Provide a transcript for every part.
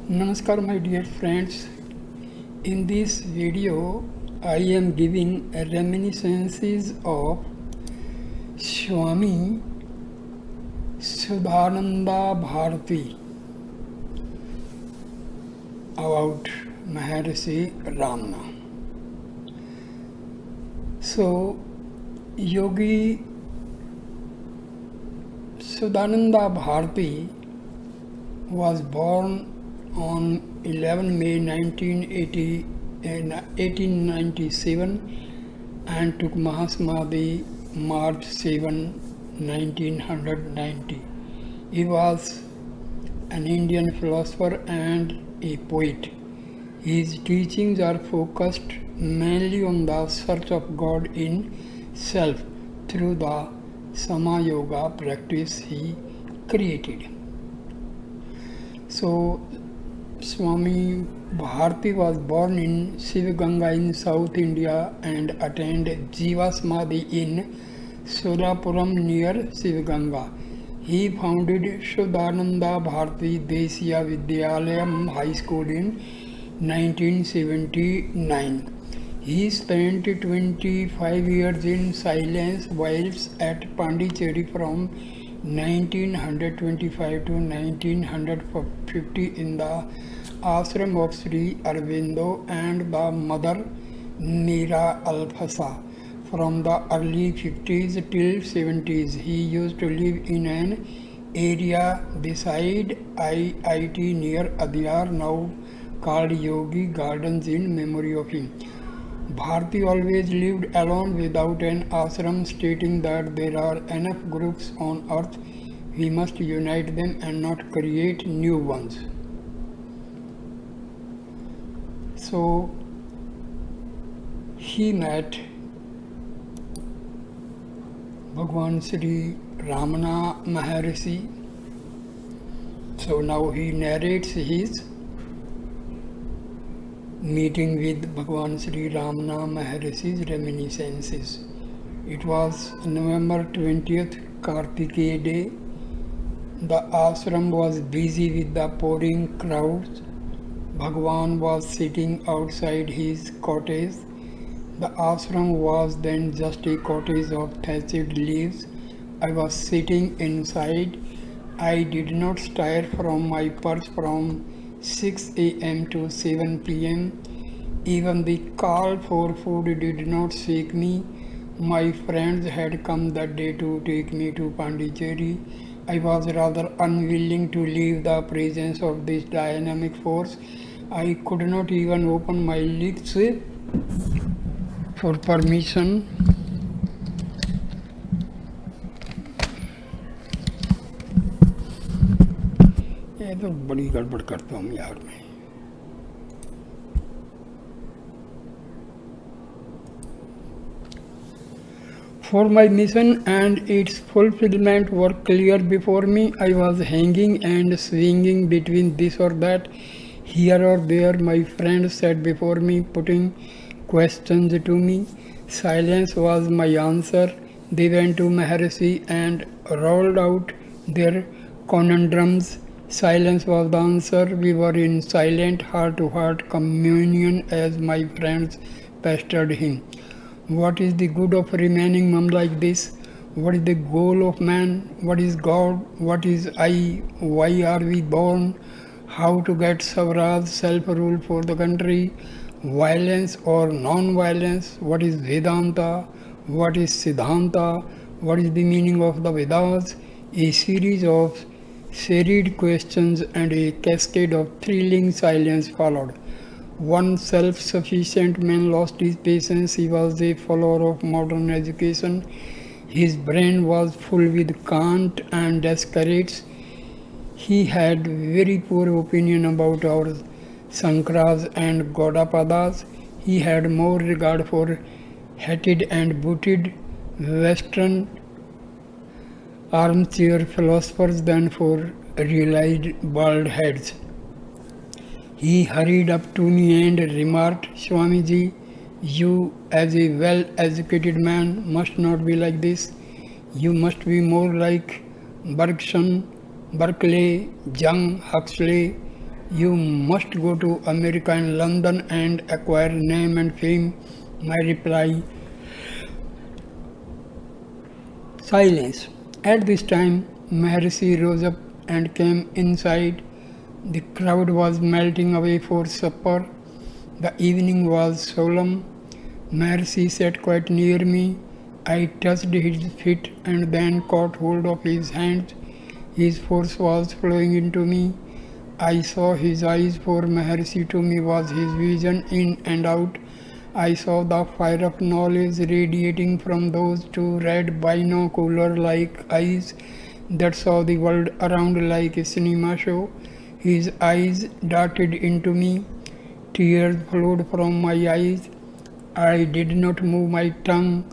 Namaskar my dear friends. In this video I am giving reminiscences of Swami Shuddhananda Bharti about Maharshi Ramana. So Yogi Shuddhananda Bharti was born on 11 May 1897 and took Mahasamadhi March 7, 1990. He was an Indian philosopher and a poet. His teachings are focused mainly on the search of God in self through the Sama Yoga practice he created. So Swami Bharti was born in Sivaganga in South India and attained Jiva Samadhi in Solapuram near Sivaganga. He founded Shuddhananda Bharti Deshiya Vidyalayam High School in 1979. He spent 25 years in silence whilst at Pondicherry from 1925 to 1950 in the ashram of Sri Aurobindo and the mother Meera Alphasa. From the early 50s till 70s, he used to live in an area beside IIT near Adyar, now called Yogi Gardens, in memory of him. Bharti always lived alone without an ashram, stating that there are enough groups on earth, we must unite them and not create new ones. So he met Bhagwan Sri Ramana Maharshi. So now he narrates his meeting with Bhagwan Sri Ramana Maharshi's Reminiscences. It was November 20th, Kartikeya day. The ashram was busy with the pouring crowds. Bhagwan was sitting outside his cottage. The ashram was then just a cottage of thatched leaves. I was sitting inside. I did not stir from my perch from 6 a.m. to 7 p.m. Even the call for food did not shake me. My friends had come that day to take me to Pondicherry. I was rather unwilling to leave the presence of this dynamic force. I could not even open my lips for permission. ये तो बड़ी गड़बड़ करता हूँ यार मैं. For my mission and its fulfillment were clear before me. I was hanging and swinging between this or that, here or there. My friends sat before me, putting questions to me. Silence was my answer. They went to Maharshi and rolled out their conundrums. Silence was the answer. We were in silent heart-to-heart communion as my friends pestered him. What is the good of remaining mum like this? What is the goal of man? What is God? What is I? Why are we born? How to get Swaraj, self-rule for the country? Violence or non-violence? What is Vedanta? What is Siddhanta? What is the meaning of the Vedas? A series of serried questions and a cascade of thrilling silence followed. One self-sufficient man lost his patience. He was a follower of modern education. His brain was full with Kant and Descartes. He had very poor opinion about our Sankaras and Gaudapadas. He had more regard for hatted and booted Western armchair philosophers than for realized bald heads. He hurried up to me and remarked, Swamiji, you as a well-educated man must not be like this. You must be more like Bergson, Berkeley, Jung, Huxley, You must go to America and London and acquire name and fame. My reply, silence. At this time, Maharshi rose up and came inside. The crowd was melting away for supper. The evening was solemn. Maharshi sat quite near me. I touched his feet and then caught hold of his hands. His force was flowing into me. I saw his eyes, for Maharshi to me was his vision in and out. I saw the fire of knowledge radiating from those two red binocular-like eyes that saw the world around like a cinema show. His eyes darted into me. Tears flowed from my eyes. I did not move my tongue.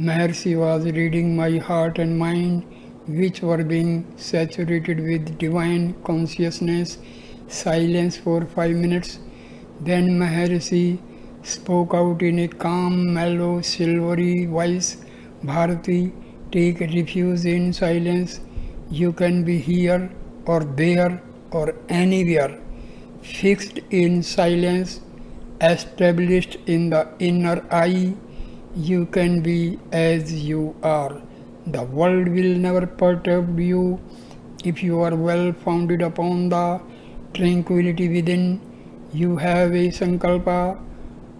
Maharshi was reading my heart and mind, which were being saturated with divine consciousness. Silence for 5 minutes. Then Maharshi spoke out in a calm, mellow, silvery voice. Bharti, take refuge in silence. You can be here or there or anywhere. Fixed in silence, established in the inner eye, you can be as you are. The world will never perturb you if you are well founded upon the tranquility within. You have a sankalpa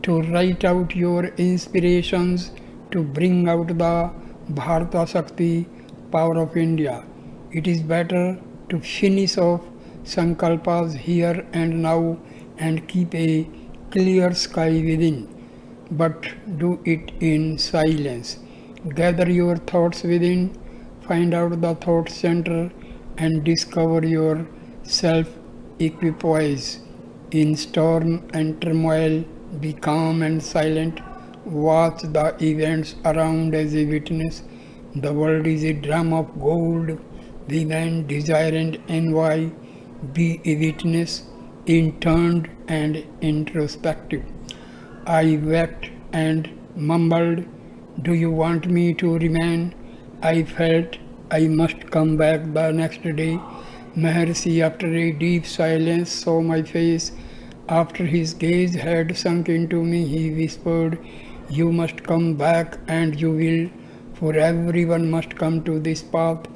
to write out your inspirations to bring out the Bharata Shakti power of India. It is better to finish off sankalpas here and now and keep a clear sky within, but do it in silence. Gather your thoughts within, find out the thought center and discover your self-equipoise. In storm and turmoil, be calm and silent. Watch the events around as a witness. The world is a drum of gold. Women desire and envy. Be a witness, interned and introspective. I wept and mumbled, do you want me to remain? I felt I must come back the next day. Maharshi, after a deep silence, saw my face. After his gaze had sunk into me, he whispered, you must come back and you will, for everyone must come to this path.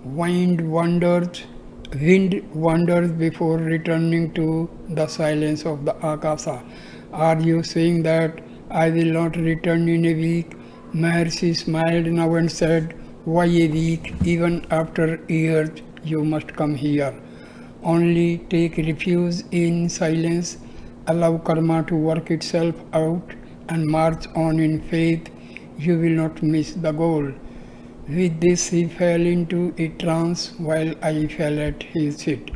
Wind wanders before returning to the silence of the Akasa. Are you saying that I will not return in a week? Maharshi smiled now and said, why a week? Even after years you must come here. Only take refuge in silence, allow karma to work itself out and march on in faith. You will not miss the goal. With this he fell into a trance while I fell at his feet.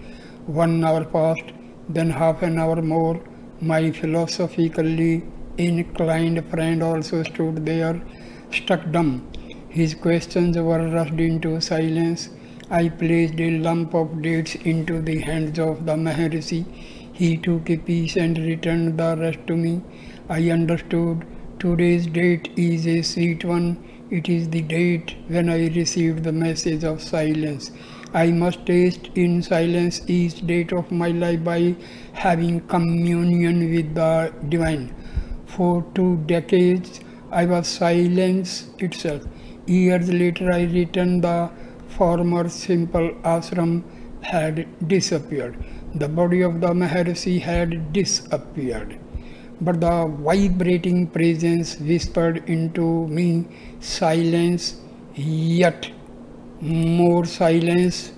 1 hour passed, then half an hour more. My philosophically inclined friend also stood there, struck dumb. His questions were rushed into silence. I placed a lump of dates into the hands of the Maharshi. He took a piece and returned the rest to me. I understood. Today's date is a sweet one. It is the date when I received the message of silence. I must taste in silence each date of my life by having communion with the divine. For 2 decades, I was silence itself. Years later, I returned. The former simple ashram had disappeared. The body of the Maharshi had disappeared. But the vibrating presence whispered into me, silence, yet more silence.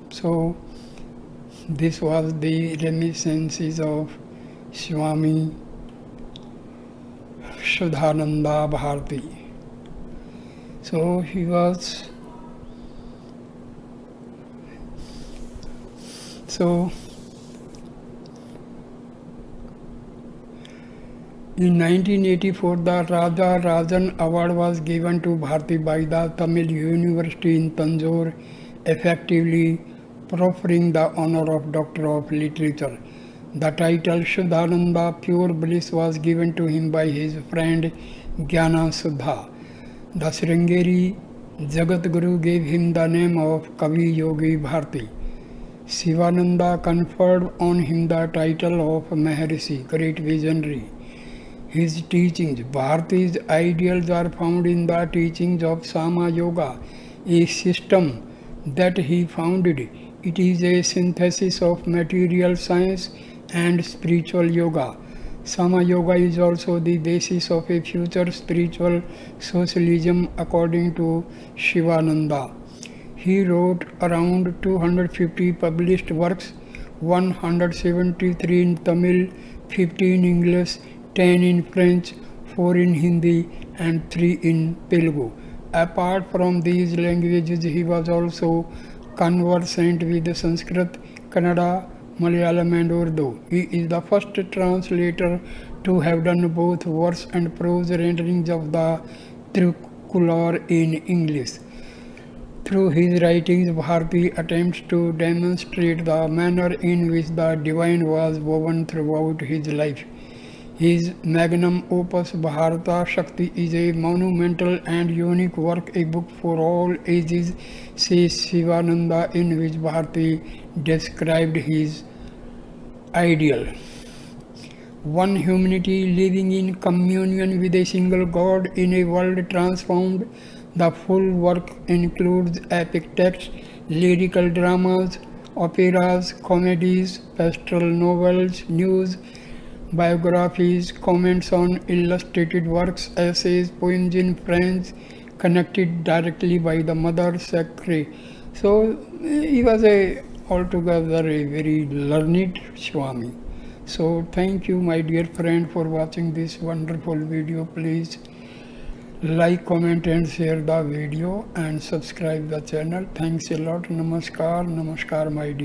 So this was the Reminiscences of Swami Shuddhananda Bharti. So he was in 1984, the Raja Rajan Award was given to Bharti by the Tamil University in Tanjore, effectively proffering the honor of Doctor of Literature. The title Shuddhananda, Pure Bliss, was given to him by his friend Jnana Suddha. The Sringeri Jagat Guru gave him the name of Kavi Yogi Bharti. Shivananda conferred on him the title of Maharshi, great visionary. His teachings, Bharti's ideals are found in the teachings of Sama Yoga, a system that he founded. It is a synthesis of material science and spiritual yoga. Sama Yoga is also the basis of a future spiritual socialism according to Shivananda. He wrote around 250 published works, 173 in Tamil, 50 in English, 10 in French, 4 in Hindi, and 3 in Telugu. Apart from these languages, he was also conversant with Sanskrit, Kannada, Malayalam, and Urdu. He is the first translator to have done both verse and prose renderings of the Trikular in English. Through his writings, Bharti attempts to demonstrate the manner in which the divine was woven throughout his life. His magnum opus Bharata Shakti is a monumental and unique work, a book for all ages, says Shivananda, in which Bharti described his ideal. One humanity living in communion with a single God in a world transformed. The full work includes epic texts, lyrical dramas, operas, comedies, pastoral novels, news, biographies, comments on illustrated works, essays, poems in French, connected directly by the Mother Sacred. So he was altogether a very learned Swami. So thank you, my dear friend, for watching this wonderful video. Please like, comment and share the video and subscribe the channel. Thanks a lot. Namaskar, namaskar, my dear.